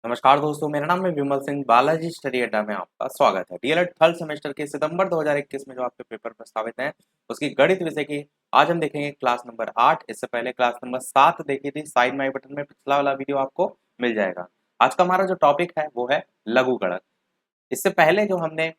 नमस्कार दोस्तों, मेरा नाम है विमल सिंह। बालाजी स्टडी अड्डा में आपका स्वागत है। डीएलएड थर्ड सेमेस्टर के सितंबर 2021 में जो आपके पेपर प्रस्तावित हैं उसकी गणित विषय की आज हम देखेंगे क्लास नंबर 8। इससे पहले क्लास नंबर 7 देखी थी, साइड में आई बटन में पिछला वाला वीडियो आपको मिल जाएगा। आज का हमारा जो टॉपिक है वो है लघु गणक। इससे पहले जो हमने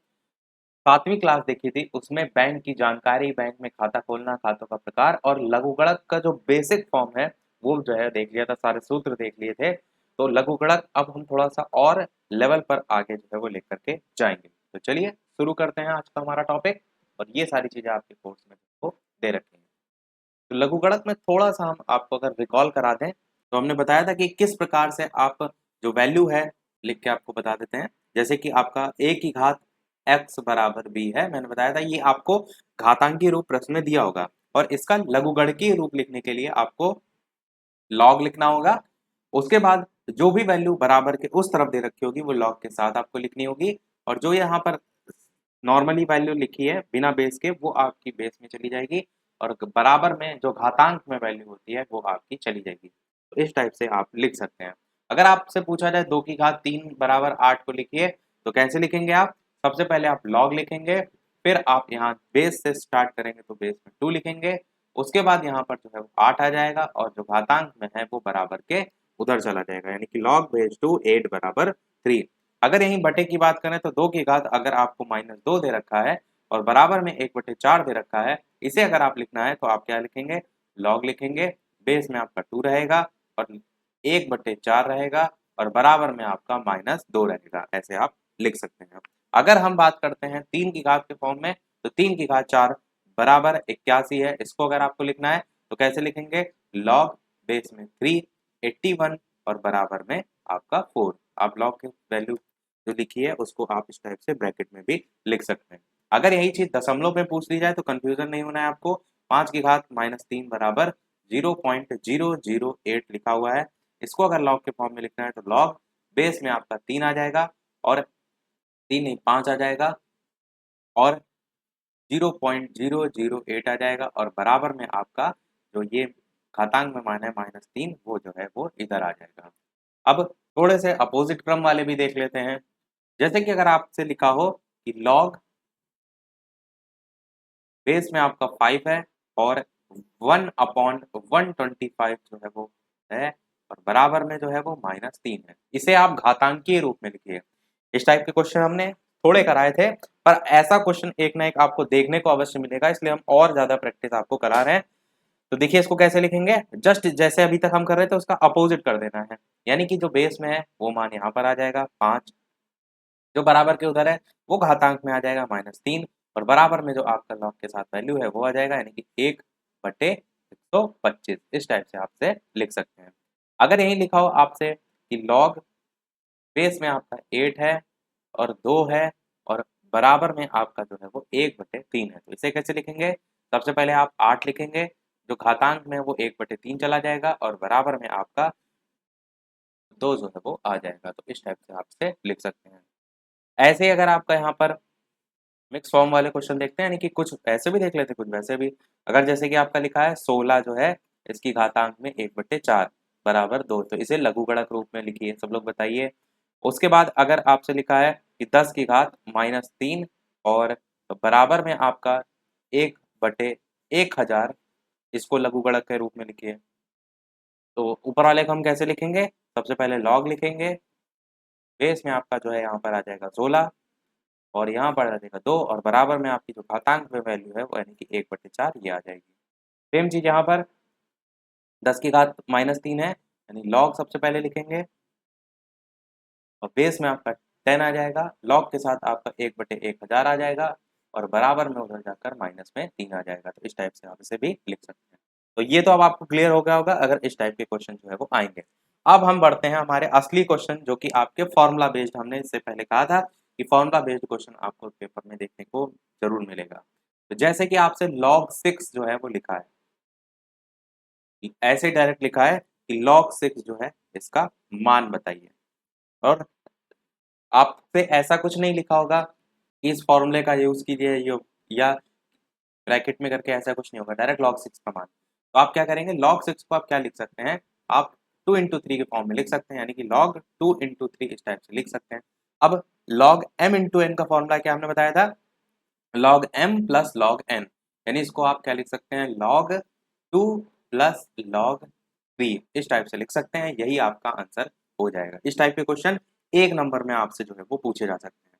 7वीं क्लास देखी थी उसमें बैंक की जानकारी, बैंक में खाता खोलना, खातों का प्रकार और लघु गणक का जो बेसिक फॉर्म है वो जो है देख लिया था, सारे सूत्र देख लिए थे। तो लघु गणक अब हम थोड़ा सा और लेवल पर आगे जो है वो लेकर के जाएंगे। तो चलिए शुरू करते हैं आज का हमारा टॉपिक। और ये सारी चीजें आपके कोर्स में आपको दे रखी हैं। तो लघु गणक में थोड़ा सा हम आपको अगर रिकॉल करा दें तो हमने बताया था कि किस प्रकार से आप जो वैल्यू है लिख के आपको बता देते हैं। जैसे कि आपका a की घात x बराबर b है, मैंने बताया था ये आपको घातांकीय रूप प्रश्न में दिया होगा और इसका लघुगणकीय रूप लिखने के लिए आपको लॉग लिखना होगा। उसके बाद जो भी वैल्यू बराबर के उस तरफ दे रखी होगी वो लॉग के साथ आपको लिखनी होगी और जो यहाँ पर नॉर्मली वैल्यू लिखी है बिना बेस के वो आपकी बेस में चली जाएगी और बराबर में जो घातांक में वैल्यू होती है वो आपकी चली जाएगी। तो इस टाइप से आप लिख सकते हैं। अगर आपसे पूछा जाए 2 की घात 3 बराबर 8 को लिखिए तो कैसे लिखेंगे आप? सबसे पहले आप लॉग लिखेंगे, फिर आप यहाँ बेस से स्टार्ट करेंगे तो बेस में 2 लिखेंगे। उसके बाद यहाँ पर जो है वो 8 आ जाएगा और जो घातांक में है वो बराबर के उधर चला जाएगा, यानी कि लॉग बेस 2 8 बराबर 3। अगर यहीं बटे की बात करें तो 2 की घात अगर आपको -2 दे रखा है और बराबर में 1/4 दे रखा है, इसे अगर आप लिखना है तो आप क्या लिखेंगे? लॉग लिखेंगे, बेस में आपका 2 रहेगा और 1/4 रहेगा और बराबर में आपका -2 रहेगा। ऐसे आप लिख सकते हैं। अगर हम बात करते हैं 3 की घात के फॉर्म में तो 3 की घात 4 बराबर 81 है। इसको अगर आपको लिखना है तो कैसे लिखेंगे? लॉग बेस में 3 81 और बराबर में आपका 4। आप लॉग की वैल्यू जो लिखी है उसको आप इस टाइप से ब्रैकेट में भी लिख सकते हैं। अगर यही चीज दशमलव में पूछ ली जाए तो कंफ्यूजन नहीं होना है आपको। 5 की घात -3 बराबर 0.008 लिखा हुआ है। इसको अगर लॉग के फॉर्म में लिखना है तो लॉग बेस में आपका 3 आ जाएगा और 3 नहीं 5 आ जाएगा और 0.008 आ जाएगा और बराबर में आपका जो ये घातांक में मान है -3 वो जो है वो इधर आ जाएगा। अब थोड़े से अपोजिट क्रम वाले भी देख लेते हैं। जैसे कि अगर आपसे लिखा हो कि लॉग बेस में आपका 5 है और 1/125 जो है वो है और बराबर में जो है वो -3 है। इसे आप घातांकीय रूप में लिखिए। इस टाइप के क्वेश्चन हमने थोड़े कराए थे, पर ऐसा क्वेश्चन एक ना एक आपको देखने को अवश्य मिलेगा, इसलिए हम और ज्यादा प्रैक्टिस आपको करा रहे हैं। तो देखिए इसको कैसे लिखेंगे? जस्ट जैसे अभी तक हम कर रहे थे उसका अपोजिट कर देना है। यानी कि जो बेस में है वो मान यहाँ पर आ जाएगा 5, जो बराबर के उधर है वो घातांक में आ जाएगा -3 और बराबर में जो आपका लॉग के साथ वैल्यू है वो आ जाएगा, यानी कि 1/125। इस टाइप से आपसे लिख सकते हैं। अगर यही लिखा हो आपसे कि लॉग बेस में आपका 8 है और 2 है और बराबर में आपका जो है वो 1/3 है, तो इसे कैसे लिखेंगे? सबसे पहले आप 8 लिखेंगे, जो घातांक में वो 1/3 चला जाएगा और बराबर में आपका 2 जो है वो आ जाएगा। तो इस टाइप से आपसे लिख सकते हैं। ऐसे ही अगर आपका यहाँ पर मिक्स फॉर्म वाले क्वेश्चन देखते हैं, यानी कि कुछ ऐसे भी देख लेते हैं कुछ वैसे भी। अगर जैसे कि आपका लिखा है 16 जो है इसकी घातांक में 1/4 बराबर 2, तो इसे लघुगणक रूप में लिखिए। सब लोग बताइए। उसके बाद अगर आपसे लिखा है कि 10 की घात -3 और बराबर में आपका 1/1000, इसको लघुगणक के रूप में लिखिए। तो ऊपर वाले को हम कैसे लिखेंगे? सबसे पहले लॉग लिखेंगे, बेस में आपका जो है यहाँ पर आ जाएगा 16 और यहाँ पर आ जाएगा 2 और बराबर में आपकी जो घातांक में वैल्यू है वो यानी कि 1/4 ये आ जाएगी। सेम चीज यहाँ पर 10 की घात -3 है, यानी लॉग सबसे पहले लिखेंगे और बेस में आपका 10 आ जाएगा, लॉग के साथ आपका 1/1000 आ जाएगा और बराबर में उधर जाकर माइनस में 3 आ जाएगा। तो इस टाइप से आप इसे भी लिख सकते हैं। तो ये तो अब आपको क्लियर हो गया होगा अगर इस टाइप के क्वेश्चन जो है वो आएंगे। अब हम बढ़ते हैं हमारे असली क्वेश्चन, जो कि आपके फॉर्मूला बेस्ड, हमने इससे पहले कहा था कि फॉर्मूला बेस्ड क्वेश्चन आपको पेपर में देखने को जरूर मिलेगा। तो जैसे कि आपसे log 6 जो है वो लिखा है, ऐसे डायरेक्ट लिखा है कि log 6 जो है इसका मान बताइए और आपसे ऐसा कुछ नहीं लिखा होगा कि इस फॉर्मूले का यूज कीजिए या ब्रैकेट में करके, ऐसा कुछ नहीं होगा। डायरेक्ट log 6 का मान। तो आप क्या करेंगे? log 6 को आप क्या लिख सकते हैं? आप 2 × 3 के फॉर्म में लिख सकते हैं, यानी कि log 2 × 3 इस टाइप से लिख सकते हैं। अब log m × n का फॉर्मूला क्या हमने बताया था, log m plus log n, यानी इसको आप क्या लिख सकते हैं, log 2 प्लस log 3 इस टाइप से लिख सकते हैं। यही आपका आंसर हो जाएगा। इस टाइप के क्वेश्चन 1 नंबर में आपसे जो है वो पूछे जा सकते हैं।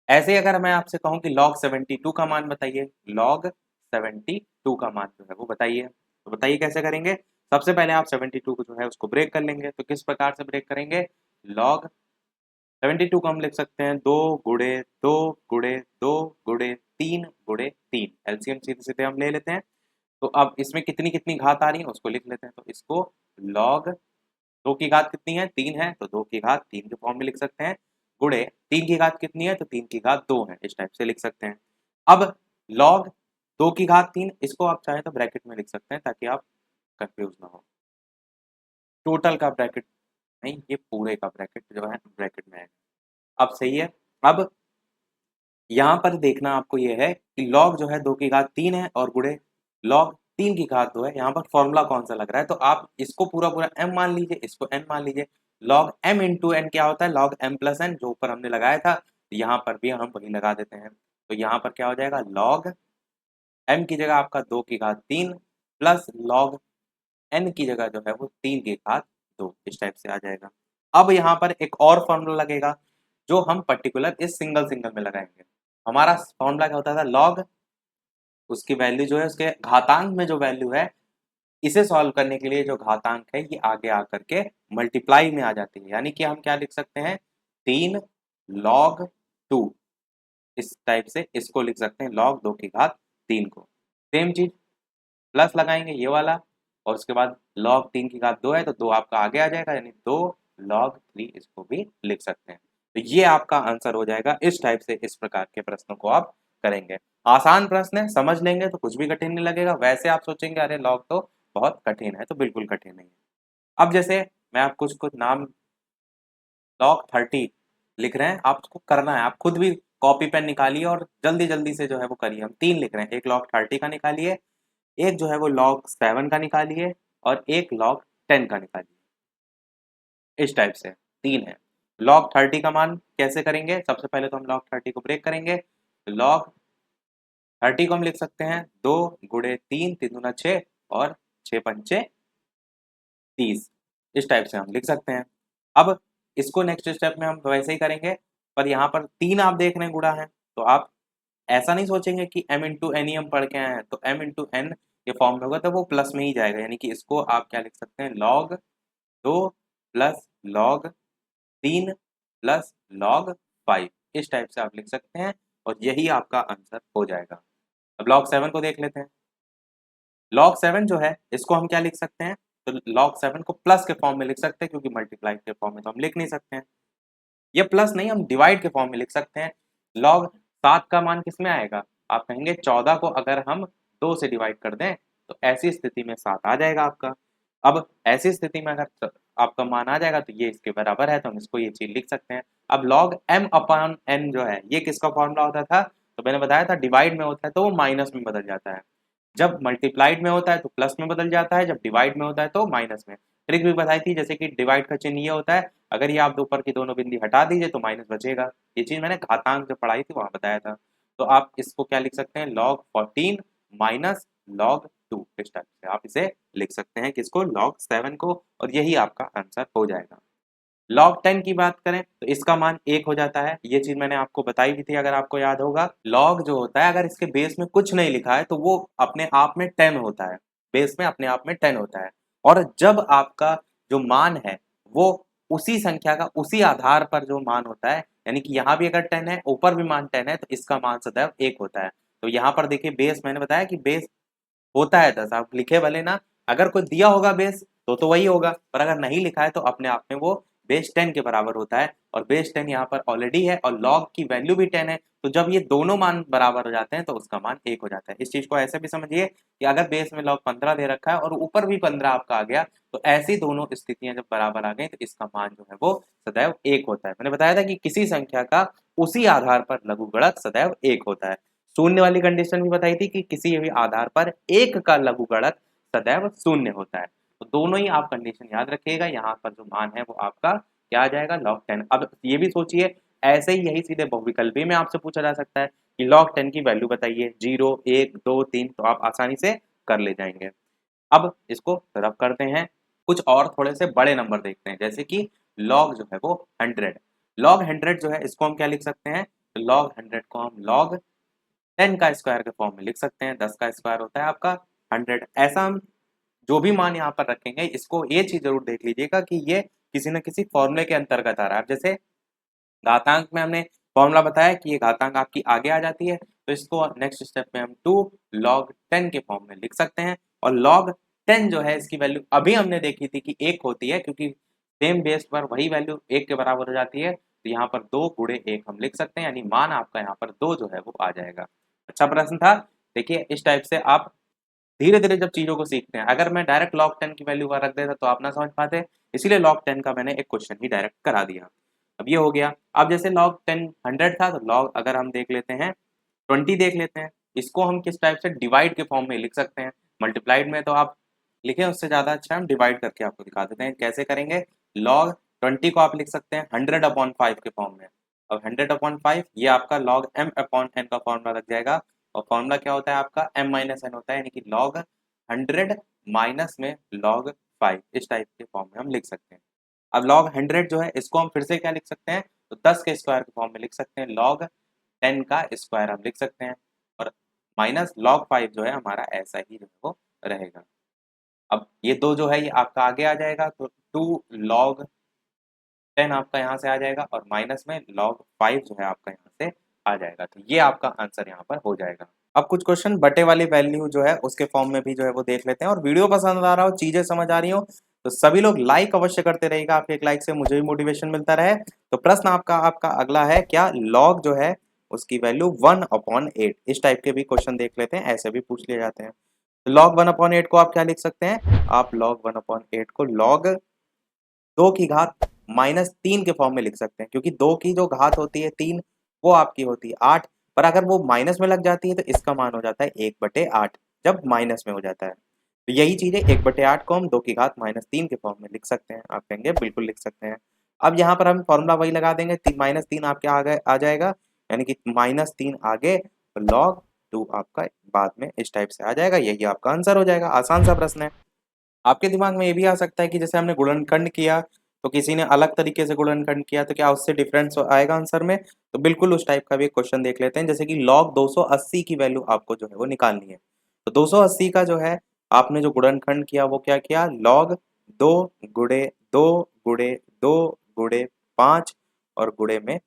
ऐसे ही अगर मैं आपसे कहूँ कि log 72 का मान बताइए, log 72 का मान जो है वो बताइए, तो बताइए कैसे करेंगे। सबसे पहले आप 72 को जो है उसको ब्रेक कर लेंगे। तो किस प्रकार से ब्रेक करेंगे, log 72 को हम लिख सकते हैं 2 गुणे 2 गुणे 2 गुणे 3 गुणे 3, एलसीएम सीधे सीधे हम ले लेते हैं। तो अब इसमें कितनी कितनी घात आ रही है उसको लिख लेते हैं। तो इसको log 2 की घात कितनी है, 3 है, तो 2 की घात 3 के फॉर्म में लिख सकते हैं, गुणे 3 की घात कितनी है, तो 3 की घात 2 है, इस टाइप से लिख सकते हैं। अब log 2 की घात 3, इसको आप चाहें तो ब्रैकेट में लिख सकते हैं ताकि आप कंफ्यूज ना हो। टोटल का ब्रैकेट नहीं, ये पूरे का ब्रैकेट जो है ब्रैकेट में है। अब सही है। अब यहाँ पर देखना आपको ये है कि log जो है 2 की घात 3 है और गुणे log 3 की घात 2 है। यहाँ पर फॉर्मूला कौन सा लग रहा है, तो आप इसको पूरा पूरा m मान लीजिए, इसको n मान लीजिए। log m × n क्या होता है, log m प्लस n, जो ऊपर हमने लगाया था यहाँ पर भी हम वही लगा देते हैं। तो यहाँ पर क्या हो जाएगा, log m की जगह आपका 2 की घात 3 प्लस log n की जगह जो है वो 3 की घात 2 इस टाइप से आ जाएगा। अब यहाँ पर एक और फॉर्मूला लगेगा जो हम पर्टिकुलर इस सिंगल सिंगल में लगाएंगे। हमारा फॉर्मूला क्या होता था, log उसकी वैल्यू जो है उसके घातांक में जो वैल्यू है, इसे सॉल्व करने के लिए जो घातांक है ये आगे आकर के मल्टीप्लाई में आ जाती है, यानी कि हम क्या लिख सकते हैं, 3 log 2 इस टाइप से इसको लिख सकते हैं, log 2 की घात 3 को। सेम चीज प्लस लगाएंगे ये वाला, और उसके बाद log 3 की घात 2 है तो 2 आपका आगे आ जाएगा, यानी 2 log 3 इसको भी लिख सकते हैं। तो ये आपका आंसर हो जाएगा। इस टाइप से इस प्रकार के प्रश्नों को आप करेंगे। आसान प्रश्न है, समझ लेंगे तो कुछ भी कठिन नहीं लगेगा। वैसे आप सोचेंगे अरे log तो बहुत कठिन है, तो बिल्कुल कठिन नहीं है। अब जैसे मैं आपको कुछ कुछ नाम, log 30 लिख रहे हैं, आपको करना है, आप खुद भी कॉपी पेन निकालिए और जल्दी जल्दी से जो है वो करिए। हम 3 लिख रहे हैं, एक log 30 का निकालिए, एक जो है वो log 7 का निकालिए, और एक log 10 का निकालिए। इस टाइप से 3 है। log 30 का मान कैसे करेंगे, सबसे पहले तो हम log 30 को ब्रेक करेंगे। log 30 को हम लिख सकते हैं 2 गुणे 3, 3 दूना 6 और 6 पंचे 30, इस टाइप से हम लिख सकते हैं। अब इसको नेक्स्ट स्टेप में हम वैसे ही करेंगे, पर यहाँ पर 3 आप देख रहे हैं गुणा है, तो आप ऐसा नहीं सोचेंगे कि m × n ही हम पढ़ के आए हैं, तो m × n ये फॉर्म में होगा तो वो प्लस में ही जाएगा, यानी कि इसको आप क्या लिख सकते हैं, log 2 plus log 3 plus log 5 इस टाइप से आप लिख सकते हैं, और यही आपका आंसर हो जाएगा। अब log 7 को देख लेते हैं। log 7 जो है इसको हम क्या लिख सकते हैं, तो log 7 को प्लस के फॉर्म में लिख सकते हैं, क्योंकि मल्टीप्लाई के फॉर्म में तो हम लिख नहीं सकते हैं। ये प्लस नहीं, हम डिवाइड के फॉर्म में लिख सकते हैं। log 7 का मान किस में आएगा, आप कहेंगे 14 को अगर हम 2 से डिवाइड कर दें तो ऐसी स्थिति में 7 आ जाएगा आपका। अब ऐसी स्थिति में अगर आपका मान आ जाएगा तो ये इसके बराबर है, तो हम इसको ये चीज लिख सकते हैं। अब log m/n जो है ये किसका फॉर्मूला होता था, तो मैंने बताया था डिवाइड में होता है तो वो माइनस में बदल जाता है, जब मल्टीप्लाइड में होता है तो प्लस में बदल जाता है, जब डिवाइड में होता है तो माइनस में। ट्रिक भी बताई थी, जैसे कि डिवाइड का चिन्ह ये होता है, अगर ये आप ऊपर की दोनों बिंदी हटा दीजिए तो माइनस बचेगा। ये चीज मैंने घातांक जो पढ़ाई थी वहां बताया था। तो आप इसको क्या लिख सकते हैं, log 14 माइनस log 2 इस टाइप से आप इसे लिख सकते हैं, किसको, log 7 को, और यही आपका आंसर हो जाएगा। log 10 की बात करें तो इसका मान 1 हो जाता है, ये चीज मैंने आपको बताई भी थी अगर आपको याद होगा। log जो होता है अगर इसके बेस में कुछ नहीं लिखा है तो वो अपने आप में 10 होता है, बेस में अपने आप में 10 होता है। और जब आपका जो मान है वो उसी संख्या का उसी आधार पर जो मान होता है, यानी कि यहाँ भी अगर 10 है ऊपर भी मान 10 है तो इसका मान सदैव 1 होता है। तो यहाँ पर देखिए बेस मैंने बताया कि बेस होता है 10, आप लिखे भले ना, अगर कोई दिया होगा बेस तो वही होगा, पर अगर नहीं लिखा है तो अपने आप में वो बेस 10 के बराबर होता है, और बेस 10 यहाँ पर ऑलरेडी है और लॉग की वैल्यू भी 10 है, तो जब ये दोनों मान बराबर हो जाते हैं तो उसका मान 1 हो जाता है। इस चीज को ऐसे भी समझिए कि अगर बेस में लॉग 15 दे रखा है और ऊपर भी 15 आपका आ गया, तो ऐसी दोनों स्थितियां जब बराबर आ गई तो इसका मान जो है वो सदैव 1 होता है। मैंने बताया था कि किसी संख्या का उसी आधार पर लघुगणक सदैव 1 होता है। शून्य वाली कंडीशन भी बताई थी कि किसी भी आधार पर एक का लघुगणक सदैव शून्य होता है। तो दोनों ही आप कंडीशन याद रखिएगा, यहाँ पर जो मान है वो आपका क्या आ जाएगा, log 10। अब ये भी सोचिए, ऐसे ही यही सीधे बहुविकल्पी में आपसे पूछा जा सकता है कि log 10 की वैल्यू बताइए, 0, 1, 2, 3, तो आप आसानी से कर ले जाएंगे। अब इसको रब करते हैं, कुछ और थोड़े से बड़े नंबर देखते हैं, जैसे कि log जो है वो 100। log 100 जो है इसको हम क्या लिख सकते हैं, तो log 100 को हम log 10 का स्क्वायर के फॉर्म में लिख सकते हैं। 10 का स्क्वायर होता है आपका 100। ऐसा हम जो भी मान यहाँ पर रखेंगे, इसको ये चीज जरूर देख लीजिएगा कि ये किसी न किसी फॉर्मूले के अंतर्गत आ रहा है। अब जैसे घातांक में हमने फॉर्मूला बताया कि ये घातांक आपकी आगे आ जाती है, तो इसको नेक्स्ट स्टेप में हम 2 log 10 के फॉर्म में लिख सकते हैं। और log 10 जो है इसकी वैल्यू अभी हमने देखी थी कि 1 होती है, क्योंकि सेम बेस पर वही वैल्यू 1 के बराबर हो जाती है, तो यहाँ पर 2 गुणे 1 हम लिख सकते हैं, यानी मान आपका यहाँ पर 2 जो है वो आ जाएगा। अच्छा प्रश्न था। देखिए इस टाइप से आप धीरे धीरे जब चीजों को सीखते हैं, अगर मैं डायरेक्ट log 10 की वैल्यू रख देता तो आप ना समझ पाते, इसीलिए log 10 का मैंने एक क्वेश्चन ही डायरेक्ट करा दिया। अब ये हो गया। अब जैसे log 10 100 था, तो log अगर हम देख लेते हैं 20 देख लेते हैं, इसको हम किस टाइप से डिवाइड के फॉर्म में लिख सकते हैं। मल्टीप्लाइड में तो आप लिखें, उससे ज्यादा अच्छा हम डिवाइड करके आपको दिखा देते हैं कैसे करेंगे। log 20 को आप लिख सकते हैं 100/5 के फॉर्म में। अब 100/5 ये आपका log m/n का फॉर्मूला लग जाएगा, और फॉर्मूला क्या होता है आपका m-n होता है, यानी कि log 100 माइनस में log 5, इस टाइप के फॉर्म में हम लिख सकते हैं। अब log 100 जो है इसको हम फिर से क्या लिख सकते हैं, तो 10 के स्क्वायर के फॉर्म में लिख सकते हैं, log 10 का स्क्वायर हम लिख सकते हैं, और माइनस log 5 जो है हमारा ऐसा ही जो है वो रहेगा। अब ये दो जो है ये आपका आगे आ जाएगा, तो 2 log 10 आपका यहाँ से आ जाएगा, और माइनस में log 5 जो है आपका यहाँ से आ जाएगा। तो ये आपका आंसर यहाँ पर हो जाएगा। अब कुछ क्वेश्चन बटे वाली वैल्यू जो है उसके फॉर्म में भी जो है वो देख लेते हैं, और वीडियो पसंद आ रहा हो, चीजें समझ आ रही हो, तो सभी लोग लाइक अवश्य करते रहेगा। आपके एक लाइक से मुझे भी मोटिवेशन मिलता रहे। तो प्रश्न आपका आपका अगला है, क्या log जो है उसकी वैल्यू 1/8, इस टाइप के भी क्वेश्चन देख लेते हैं, ऐसे भी पूछ लिए जाते हैं। तो log 1/8 को आप क्या लिख सकते हैं, आप log 1/8 को log 2 की घात -3 के फॉर्म में लिख सकते हैं, क्योंकि 2 की जो घात होती है 3, वो आपकी होती है 8, पर अगर वो माइनस में लग जाती है तो इसका मान हो जाता है 1/8, जब माइनस में हो जाता है। तो यही चीज है, 1/8 को हम 2 की घात -3 के फॉर्म में लिख सकते हैं। आप कहेंगे बिल्कुल लिख सकते हैं। अब यहाँ पर हम फॉर्मूला वही लगा देंगे, -3 आपके आगे आ जाएगा, यानी कि -3 आगे, तो log 2 आपका बाद में इस टाइप से आ जाएगा। यही आपका आंसर हो जाएगा। आसान सा प्रश्न है। आपके दिमाग में ये भी आ सकता है कि जैसे हमने गुणनखंड किया, तो किसी ने अलग तरीके से गुणनखंड किया, तो क्या उससे डिफरेंस आएगा आंसर में। तो बिल्कुल उस टाइप का भी एक क्वेश्चन देख लेते हैं, जैसे कि log 280 की वैल्यू आपको जो है वो निकालनी है। तो 280 का जो है आपने जो गुणनखंड किया वो क्या किया, log 2 गुणे 2 गुणे 2 गुणे 5 और गुणे में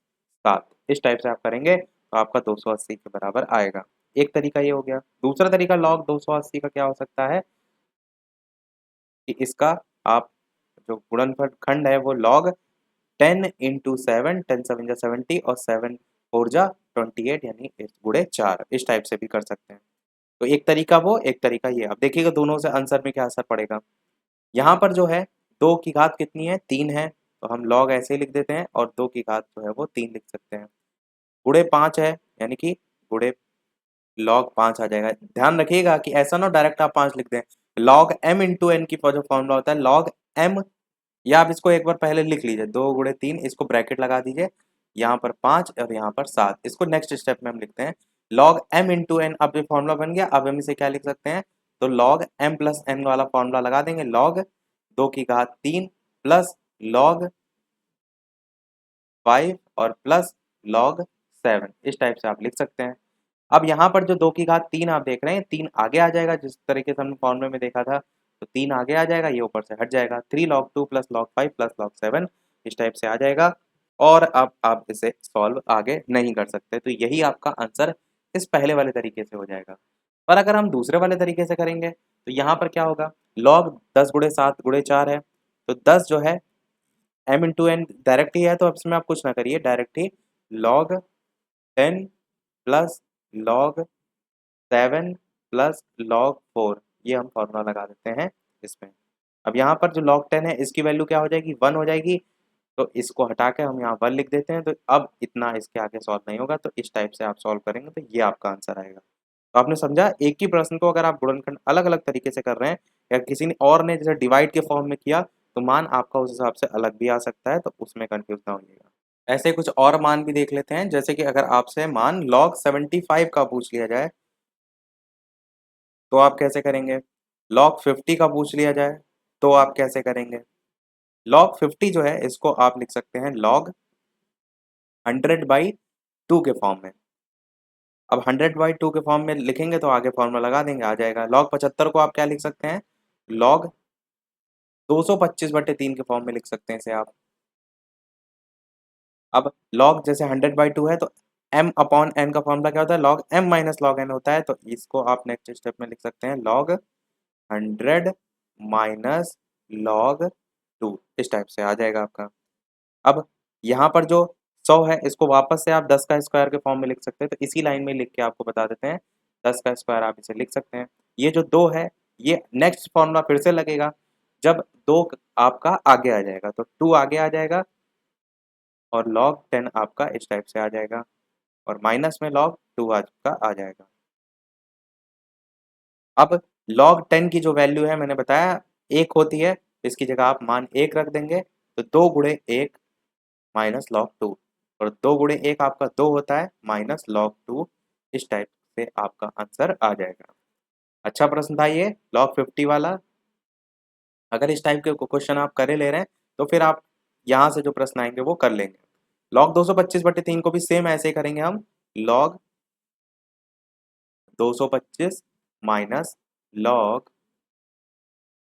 7, इस टाइप से आप करेंगे तो आपका 280 के बराबर आएगा। एक तरीका ये हो गया। दूसरा तरीका log 280 का क्या हो सकता है कि इसका आप जो गुणनफल खंड है वो log 10 into 7, 10 7 जा 70 और 7 4 जा 28, यानी गुणे 4, इस टाइप से भी कर सकते हैं। तो एक तरीका वो, एक तरीका ये। अब देखिएगा दोनों से आंसर में क्या असर पड़ेगा। यहाँ पर जो है 2 की घात कितनी है, 3 है, तो हम log ऐसे ही लिख देते हैं, और 2 की घात जो है वो 3 लिख सकते हैं। गुणे 5 है, यानी कि गुणे log 5 आ जाएगा। ध्यान रखिएगा कि ऐसा ना डायरेक्ट आप 5 लिख दें। log m into n की जो फॉर्मूला होता है log m, या आप इसको एक बार पहले लिख लीजिए, 2 गुणे 3, इसको ब्रैकेट लगा दीजिए, यहाँ पर 5 और यहाँ पर 7। इसको नेक्स्ट स्टेप में हम लिखते हैं log m into n। अब ये फॉर्मूला बन गया। अब हम इसे क्या लिख सकते हैं, तो log m प्लस n वाला फॉर्मूला लगा देंगे, log 2 की घात 3 प्लस log 5 और प्लस log 7, इस टाइप से आप लिख सकते हैं। अब यहाँ पर जो 2 की घात 3 आप देख रहे हैं, 3 आगे आ जाएगा, जिस तरीके से हमने फॉर्मूले में देखा था, तो 3 आगे आ जाएगा, ये ऊपर से हट जाएगा। 3 log 2 plus log 5 plus log 7, इस टाइप से आ जाएगा। और अब आप इसे सॉल्व आगे नहीं कर सकते, तो यही आपका आंसर इस पहले वाले तरीके से हो जाएगा। पर अगर हम दूसरे वाले तरीके से करेंगे, तो यहाँ पर क्या होगा, log 10 गुणे 7 गुणे 4 है, तो 10 जो है m इंटू एन डायरेक्ट ही है, तो अब इसमें आप कुछ ना करिए, डायरेक्ट ही log 10 plus log 7 plus log 4, ये हम फॉर्मूला लगा देते हैं इसमें। अब यहाँ पर जो log 10 है इसकी वैल्यू क्या हो जाएगी, 1 हो जाएगी, तो इसको हटा के हम यहाँ 1 लिख देते हैं। तो अब इतना इसके आगे सॉल्व नहीं होगा, तो इस टाइप से आप सॉल्व करेंगे तो ये आपका आंसर आएगा। तो आपने समझा, एक ही प्रश्न को अगर आप गुणनखंड अलग अलग तरीके से कर रहे हैं या किसी ने और ने जैसे डिवाइड के फॉर्म में किया तो मान आपका उस हिसाब से अलग भी आ सकता है, तो उसमें कंफ्यूज ना होइएगा। ऐसे कुछ और मान भी देख लेते हैं, जैसे कि अगर आपसे मान log 75 का पूछ लिया जाए तो आप कैसे करेंगे? log 50 का पूछ लिया जाए तो आप कैसे करेंगे? log 50 जो है इसको आप लिख सकते हैं log 100/2 के फॉर्म में। अब 100/2 के फॉर्म में लिखेंगे तो आगे फॉर्मूला लगा देंगे, आ जाएगा। log 75 को आप क्या लिख सकते हैं? log 225/3 के फॉर्म में लिख सकते हैं इसे आप। अब log जैसे 100/2 है तो m अपॉन n का फॉर्मूला क्या होता है? log m minus log n होता है, तो इसको आप नेक्स्ट स्टेप में लिख सकते हैं log 100 माइनस log 2, इस टाइप से आ जाएगा आपका। अब यहाँ पर जो 100 है इसको वापस से आप 10 का स्क्वायर के फॉर्म में लिख सकते हैं, तो इसी लाइन में लिख के आपको बता देते हैं 10 का स्क्वायर आप इसे लिख सकते हैं। ये जो 2 है ये नेक्स्ट फॉर्मूला फिर से लगेगा जब 2 आपका आगे आ जाएगा, तो 2 आगे आ जाएगा और log 10 आपका इस टाइप से आ जाएगा और माइनस में log 2 आपका आ जाएगा। अब log 10 की जो वैल्यू है मैंने बताया 1 होती है, इसकी जगह आप मान 1 रख देंगे, तो 2 गुणे 1 माइनस log 2, और 2 गुणे 1 आपका 2 होता है माइनस log 2, इस टाइप से आपका आंसर आ जाएगा। अच्छा प्रश्न था ये log 50 वाला। अगर इस टाइप के क्वेश्चन आप करे ले रहे हैं तो फिर आप यहाँ से जो प्रश्न आएंगे वो कर लेंगे। log 225/3 को भी सेम ऐसे ही करेंगे हम, log 225 माइनस log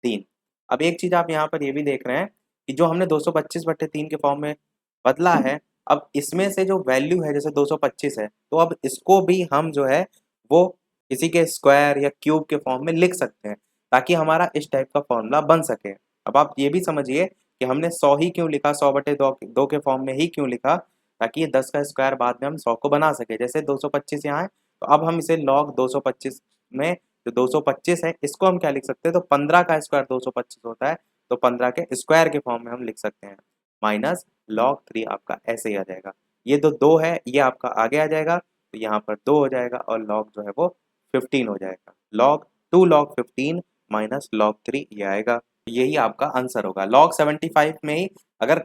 3। अब एक चीज आप यहाँ पर ये भी देख रहे हैं कि जो हमने 225/3 के फॉर्म में बदला है, अब इसमें से जो वैल्यू है जैसे 225 है, तो अब इसको भी हम जो है वो किसी के स्क्वायर या क्यूब के फॉर्म में लिख सकते हैं ताकि हमारा इस टाइप का फॉर्मूला बन सके। अब आप ये भी समझिए कि हमने 100 ही क्यों लिखा, 100/2 के फॉर्म में ही क्यों लिखा, ताकि ये 10 का स्क्वायर बाद में हम 100 को बना सके। जैसे 225 यहाँ है तो अब हम इसे log 225 में जो 225 है इसको हम क्या लिख सकते हैं, तो 15 का स्क्वायर 225 होता है, तो 15 के स्क्वायर के फॉर्म में हम लिख सकते हैं माइनस log 3 आपका ऐसे ही आ जाएगा। ये जो 2 है ये आपका आगे आ जाएगा, तो यहाँ पर 2 हो जाएगा और log जो है वो 15 हो जाएगा। log 2 log 15 माइनस log 3 ये आएगा, यही आपका आंसर होगा। log 75 में ही अगर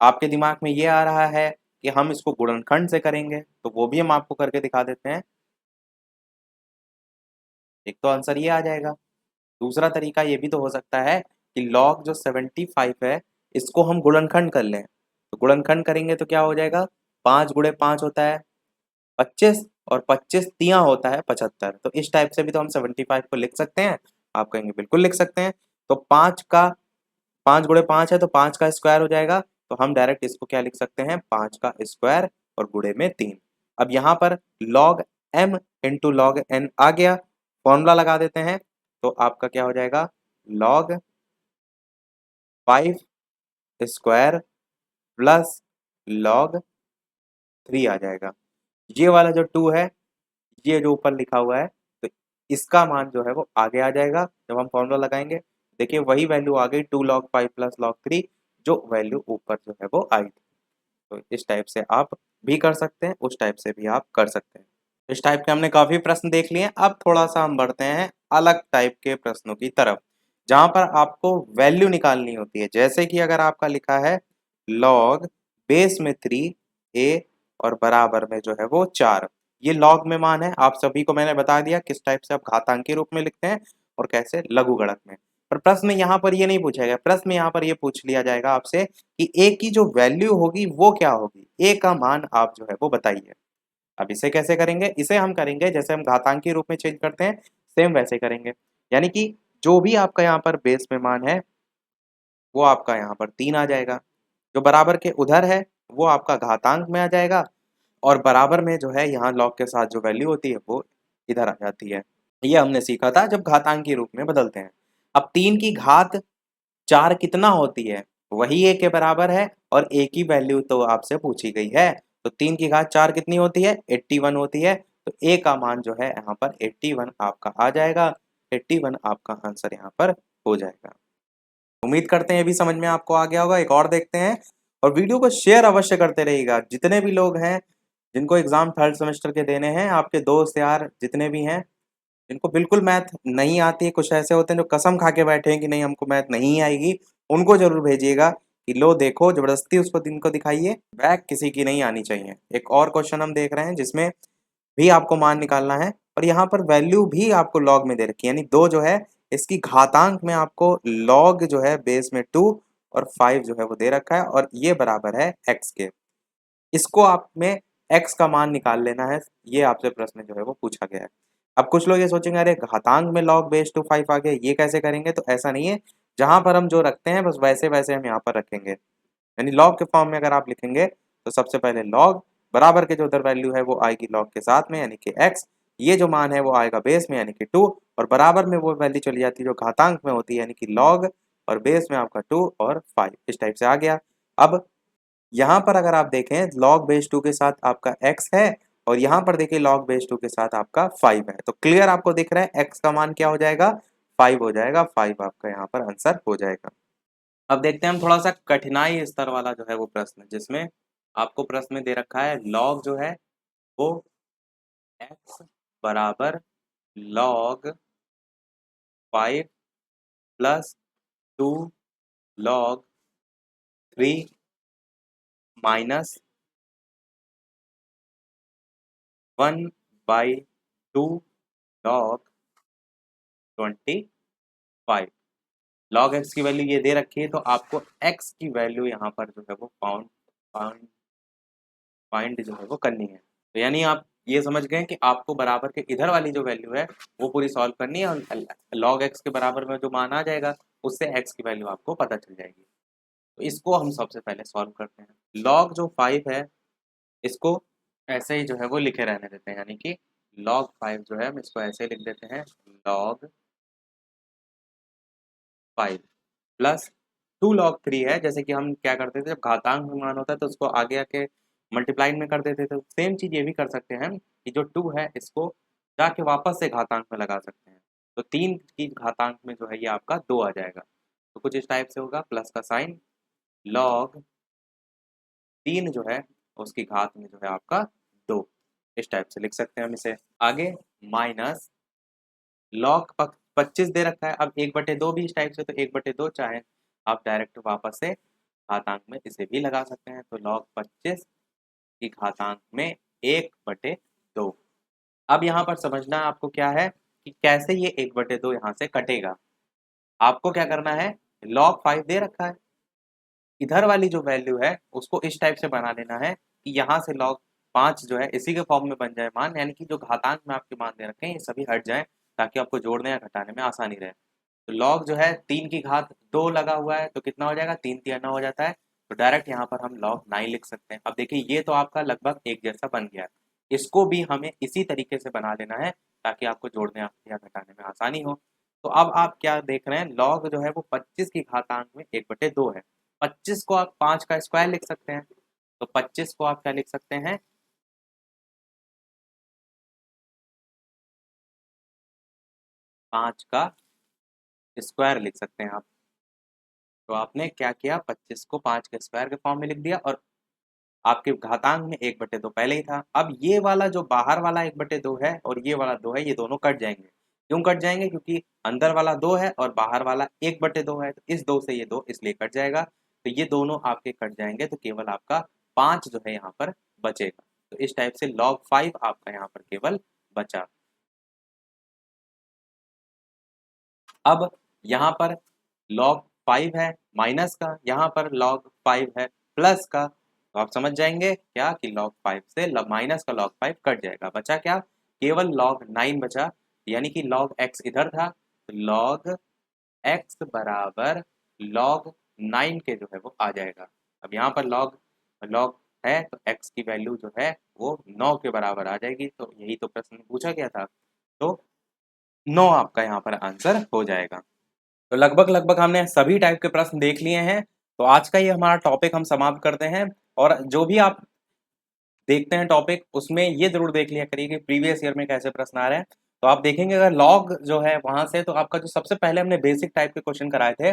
आपके दिमाग में ये आ रहा है कि हम इसको गुणनखंड से करेंगे तो वो भी हम आपको करके दिखा देते हैं। एक तो आंसर ये आ जाएगा, दूसरा तरीका ये भी तो हो सकता है कि log जो 75 है इसको हम गुणनखंड कर लें, तो गुणनखंड करेंगे तो क्या हो जाएगा, 5 गुणे 5 होता है 25 और 25 तिया होता है 75, तो इस टाइप से भी तो हम 75 को लिख सकते हैं। आप कहेंगे बिल्कुल लिख सकते हैं, तो 5 गुणे 5 है तो 5 का स्क्वायर हो जाएगा, तो हम डायरेक्ट इसको क्या लिख सकते हैं 5 का स्क्वायर और गुणे में 3। अब यहाँ पर log m into log n आ गया, फॉर्मूला लगा देते हैं तो आपका क्या हो जाएगा log 5 स्क्वायर प्लस log 3 आ जाएगा। ये वाला जो 2 है ये जो ऊपर लिखा हुआ है तो इसका मान जो है वो आगे आ जाएगा जब हम फॉर्मूला लगाएंगे। देखिए वही वैल्यू आ गई 2 log 5 प्लस log 3, जो वैल्यू ऊपर जो है वो आई थी। तो इस टाइप से आप भी कर सकते हैं, उस टाइप से भी आप कर सकते हैं। इस टाइप के हमने काफी प्रश्न देख लिए, अब थोड़ा सा हम बढ़ते हैं अलग टाइप के प्रश्नों की तरफ जहां पर आपको वैल्यू निकालनी होती है। जैसे कि अगर आपका लिखा है log बेस में 3 a और बराबर में जो है वो 4, ये log में मान है। आप सभी को मैंने बता दिया किस टाइप से आप घातांकी रूप में लिखते हैं और कैसे लघुगणक में। पर प्रश्न यहाँ पर ये नहीं पूछा गया, प्रश्न यहाँ पर ये पूछ लिया जाएगा आपसे कि a की जो वैल्यू होगी वो क्या होगी, a का मान आप जो है वो बताइए। अब इसे कैसे करेंगे, इसे हम करेंगे जैसे हम घातांकी रूप में चेंज करते हैं सेम वैसे करेंगे। यानी कि जो भी आपका यहाँ पर बेस में मान है वो आपका यहाँ पर 3 आ जाएगा, जो बराबर के उधर है वो आपका घातांक में आ जाएगा और बराबर में जो है यहाँ लॉग के साथ जो वैल्यू होती है वो इधर आ जाती है। ये हमने सीखा था जब घातांकी रूप में बदलते हैं। अब 3 की घात 4 कितना होती है, वही a के बराबर है और a की वैल्यू तो आपसे पूछी गई है, तो 3 की घात 4 कितनी होती है 81 होती है, तो a का मान जो है यहाँ पर 81 आपका आ जाएगा। 81 आपका आंसर यहाँ पर हो जाएगा। उम्मीद करते हैं ये भी समझ में आपको आ गया होगा। एक और देखते हैं और वीडियो को शेयर अवश्य करते रहिएगा। जितने भी लोग हैं जिनको एग्जाम थर्ड सेमेस्टर के देने हैं, आपके दोस्त यार जितने भी हैं, जिनको बिल्कुल मैथ नहीं आती है, कुछ ऐसे होते हैं जो कसम खा के बैठे हैं कि नहीं हमको मैथ नहीं आएगी, उनको जरूर भेजिएगा कि लो देखो, जबरदस्ती उसको दिन को दिखाइए, बैक किसी की नहीं आनी चाहिए। एक और क्वेश्चन हम देख रहे हैं जिसमें भी आपको मान निकालना है, और यहाँ पर वैल्यू भी आपको लॉग में दे रखी है, यानी 2 जो है इसकी घातांक में आपको लॉग जो है बेस में 2 और 5 जो है वो दे रखा है, और ये बराबर है x के। इसको आप में x का मान निकाल लेना है, ये आपसे प्रश्न जो है वो पूछा गया है। अब कुछ लोग ये सोचेंगे अरे घातांक में log बेस टू 5 आ गया, ये कैसे करेंगे? तो ऐसा नहीं है, जहां पर हम जो रखते हैं बस वैसे वैसे हम यहाँ पर रखेंगे। यानी log के फॉर्म में अगर आप लिखेंगे तो सबसे पहले log बराबर के जो उधर वैल्यू है वो आएगी log के साथ में, यानी कि x, ये जो मान है वो आएगा बेस में यानी कि 2, और बराबर में वो वैल्यू चली जाती है जो घातांक में होती है, यानी कि log, और बेस में आपका 2 और 5, इस टाइप से आ गया। अब यहाँ पर अगर आप देखें log बेस 2 के साथ आपका x है, और यहाँ पर देखिए log बेस 2 के साथ आपका 5 है, तो क्लियर आपको दिख रहा है x का मान क्या हो जाएगा? 5 हो जाएगा। 5 आपका यहाँ पर आंसर हो जाएगा। अब देखते हैं हम थोड़ा सा कठिनाई स्तर वाला जो है वो प्रश्न, जिसमें आपको प्रश्न में दे रखा है log जो है वो x बराबर log 5 plus 2 log 3 minus 1/2 log 25। log x की वैल्यू ये दे रखी है, तो आपको x की वैल्यू यहाँ पर जो है वो फाउंड फाइंड जो है वो करनी है। तो यानी आप ये समझ गए कि आपको बराबर के इधर वाली जो वैल्यू है वो पूरी सॉल्व करनी है, और log x के बराबर में जो मान आ जाएगा उससे x की वैल्यू आपको पता चल जाएगी। तो इसको हम सबसे पहले सॉल्व करते हैं। log जो 5 है इसको ऐसे ही जो है वो लिखे रहने देते हैं, यानी कि log 5 जो है हम इसको ऐसे लिख देते हैं log 5 प्लस 2 log 3 है। जैसे कि हम क्या करते थे, जब घातांक में मान होता है तो उसको आगे आके मल्टीप्लाइड में कर देते थे, सेम चीज़ ये भी कर सकते हैं कि जो 2 है इसको जाके वापस से घातांक में लगा सकते हैं। तो 3 की घातांक में जो है ये आपका 2 आ जाएगा। तो कुछ इस टाइप से होगा, प्लस का साइन, log 3 जो है उसकी घात में जो है आपका 2, इस टाइप से लिख सकते हैं हम इसे। आगे माइनस log 25 दे रखा है, अब 1/2 भी इस टाइप से, तो 1/2 चाहे आप डायरेक्ट वापस से घातांक में इसे भी लगा सकते हैं, तो log 25 की घातांक में 1/2। अब यहाँ पर समझना आपको क्या है कि कैसे ये 1/2 यहाँ से कटेगा। आपको क्या करना है, log 5 दे रखा है, इधर वाली जो वैल्यू है उसको इस टाइप से बना लेना है कि यहाँ से log 5 जो है इसी के फॉर्म में बन जाए मान, यानी कि जो घातांक में आपके मान दे रखे हैं ये सभी हट जाएं, ताकि आपको जोड़ने या घटाने में आसानी रहे। तो log जो है 3 की घात 2 लगा हुआ है, तो कितना हो जाएगा, 3 3 हो जाता है, तो डायरेक्ट यहाँ पर हम log 9 लिख सकते हैं। अब देखिए ये तो आपका लगभग एक जैसा बन गया है, इसको भी हमें इसी तरीके से बना लेना है ताकि आपको जोड़ने या घटाने में आसानी हो। तो अब आप क्या देख रहे हैं, log जो है वो 25 की घातांक में 1/2 है। 25 को आप 5 का स्क्वायर लिख सकते हैं, तो 25 को आप क्या लिख सकते हैं, 5 का स्क्वायर लिख सकते हैं आप। तो आपने क्या किया, 25 को 5 के स्क्वायर के फॉर्म में लिख दिया, और आपके घातांक में 1/2 पहले ही था। अब ये वाला जो बाहर वाला 1/2 है और ये वाला 2 है, ये दोनों कट जाएंगे। क्यों कट जाएंगे, क्योंकि अंदर वाला 2 है और बाहर वाला 1/2 है, तो इस 2 से ये 2 इसलिए कट जाएगा। तो ये दोनों आपके कट जाएंगे, तो केवल आपका 5 जो है यहाँ पर बचेगा। तो इस टाइप से log 5 आपका यहाँ पर केवल बचा। अब यहाँ पर log 5 है माइनस का, यहाँ पर log 5 है प्लस का, तो आप समझ जाएंगे क्या कि log 5 से माइनस का log 5 कट जाएगा, बचा क्या, केवल log 9 बचा, यानी कि log x इधर था, तो log x बराबर log 9 के जो है वो आ जाएगा। अब यहाँ पर log है तो x की वैल्यू जो है वो 9 के बराबर आ जाएगी, तो यही तो प्रश्न में पूछा गया था, तो 9 आपका यहाँ पर आंसर हो जाएगा। तो लगभग लगभग हमने सभी टाइप के प्रश्न देख लिए हैं, तो आज का ये हमारा टॉपिक हम समाप्त करते हैं। और जो भी आप देखते हैं टॉपिक, उसमें ये जरूर देख लिया करिए कि प्रीवियस ईयर में कैसे प्रश्न आ रहे हैं। तो आप देखेंगे अगर लॉग जो है वहां से, तो आपका जो सबसे पहले हमने बेसिक टाइप के क्वेश्चन कराए थे,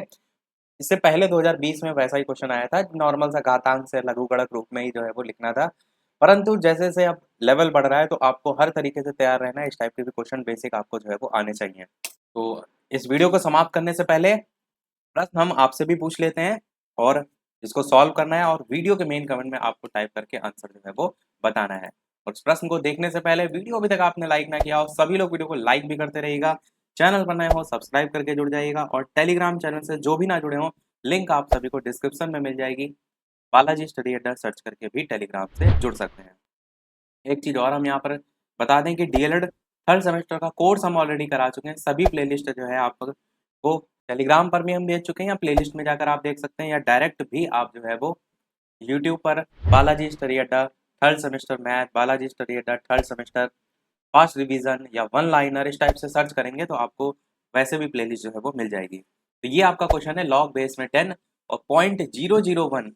इससे पहले 2020 में वैसा ही क्वेश्चन आया था, नॉर्मल सा घातांक से लघुगणक रूप में ही जो है वो लिखना था। परंतु जैसे जैसे अब लेवल बढ़ रहा है तो आपको हर तरीके से तैयार रहना है, इस टाइप के भी क्वेश्चन बेसिक आपको जो है वो आने चाहिए। तो इस वीडियो को समाप्त करने से पहले प्रश्न हम आपसे भी पूछ लेते हैं और इसको सॉल्व करना है और वीडियो के मेन कमेंट में आपको टाइप करके आंसर जो है वो बताना है। और इस प्रश्न को देखने से पहले वीडियो अभी तक आपने लाइक ना किया हो, सभी लोग वीडियो को लाइक भी करते रहिएगा। चैनल पर नए हो सब्सक्राइब करके जुड़ जाइएगा और टेलीग्राम चैनल से जो भी ना जुड़े हो, लिंक आप सभी को डिस्क्रिप्शन में मिल जाएगी। बालाजी स्टडी अड्डा सर्च करके भी टेलीग्राम से जुड़ सकते हैं। एक चीज़ और हम यहाँ पर बता दें कि डीएलएड थर्ड सेमेस्टर का कोर्स हम ऑलरेडी करा चुके हैं। सभी प्लेलिस्ट जो है आप वो टेलीग्राम पर भी हम भेज चुके हैं, या प्लेलिस्ट में जाकर आप देख सकते हैं, या डायरेक्ट भी आप जो है वो यूट्यूब पर बालाजी स्टडी अड्डा third semester math, Balaji study अड्डा थर्ड सेमेस्टर फास्ट रिवीजन या वन लाइनर इस टाइप से सर्च करेंगे तो आपको वैसे भी प्लेलिस्ट जो है वो मिल जाएगी। तो ये आपका क्वेश्चन है लॉग बेस में 10 और 0.001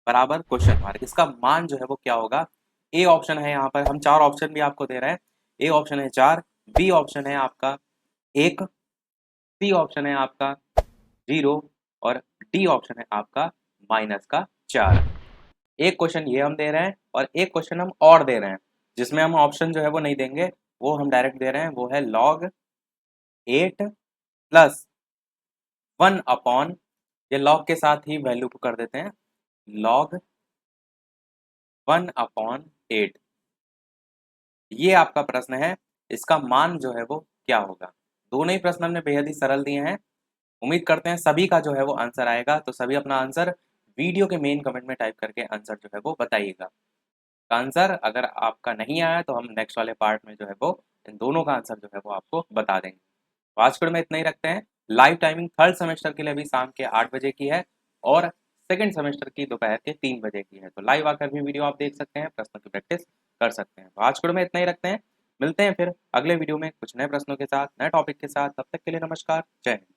बराबर क्वेश्चन मार्क, इसका मान जो है वो क्या होगा। ए ऑप्शन है, यहाँ पर हम 4 ऑप्शन भी आपको दे रहे हैं। ए ऑप्शन है 4, बी ऑप्शन है आपका 1, सी ऑप्शन है आपका 0 और डी ऑप्शन है आपका -4। एक क्वेश्चन ये हम दे रहे हैं और एक क्वेश्चन हम और दे रहे हैं, जिसमें हम ऑप्शन जो है वो नहीं देंगे, वो हम डायरेक्ट दे रहे हैं। वो है log 8 प्लस 1 अपॉन, ये log के साथ ही वैल्यू को कर देते हैं, log 1 अपॉन 8। ये आपका प्रश्न है, इसका मान जो है वो क्या होगा। दोनों ही प्रश्न हमने बेहद ही सरल दिए हैं। उम्मीद करते हैं सभी का जो है वो आंसर आएगा। तो सभी अपना आंसर वीडियो के मेन कमेंट में टाइप करके आंसर जो है वो बताइएगा। आंसर अगर आपका नहीं आया तो हम नेक्स्ट वाले पार्ट में जो है वो इन दोनों का आंसर जो है वो आपको बता देंगे। तो आज के में इतना ही रखते हैं। लाइव टाइमिंग थर्ड सेमेस्टर के लिए अभी शाम के 8 बजे की है और सेकंड सेमेस्टर की दोपहर के 3 बजे की है। तो लाइव आकर भी वीडियो आप देख सकते हैं, प्रश्नों की प्रैक्टिस कर सकते हैं। तो आज के में इतना ही रखते हैं। मिलते हैं फिर अगले वीडियो में कुछ नए प्रश्नों के साथ, नए टॉपिक के साथ। तब तक के लिए नमस्कार, जय हिंद।